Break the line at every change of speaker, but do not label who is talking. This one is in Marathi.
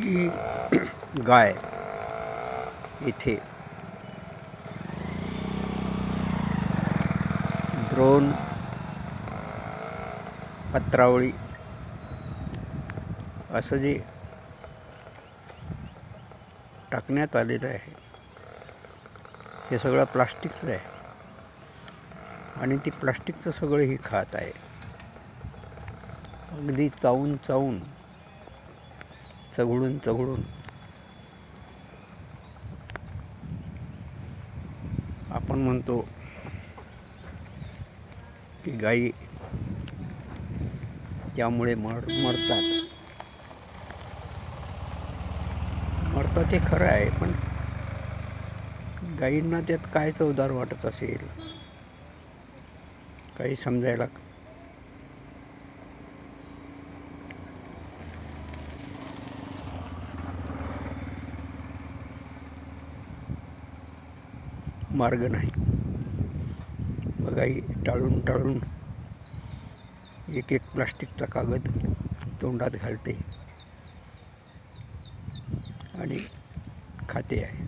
ही गाय इथे द्रोण, पत्रावळी असं जे टाकण्यात आलेलं आहे हे सगळं प्लास्टिकचं आहे आणि ती प्लास्टिकचं सगळं ही खात आहे. अगदी चावून चावून, चघळून चघळून आपण म्हणतो की गायी त्यामुळे मरतात हे खरं आहे, पण गायींना त्यात काय चवदार वाटत असेल काही समजायला मार्ग नाही. गायी टाळून टाळून एक एक प्लास्टिकचा कागद तोंडात घालते आणि खाते आहे.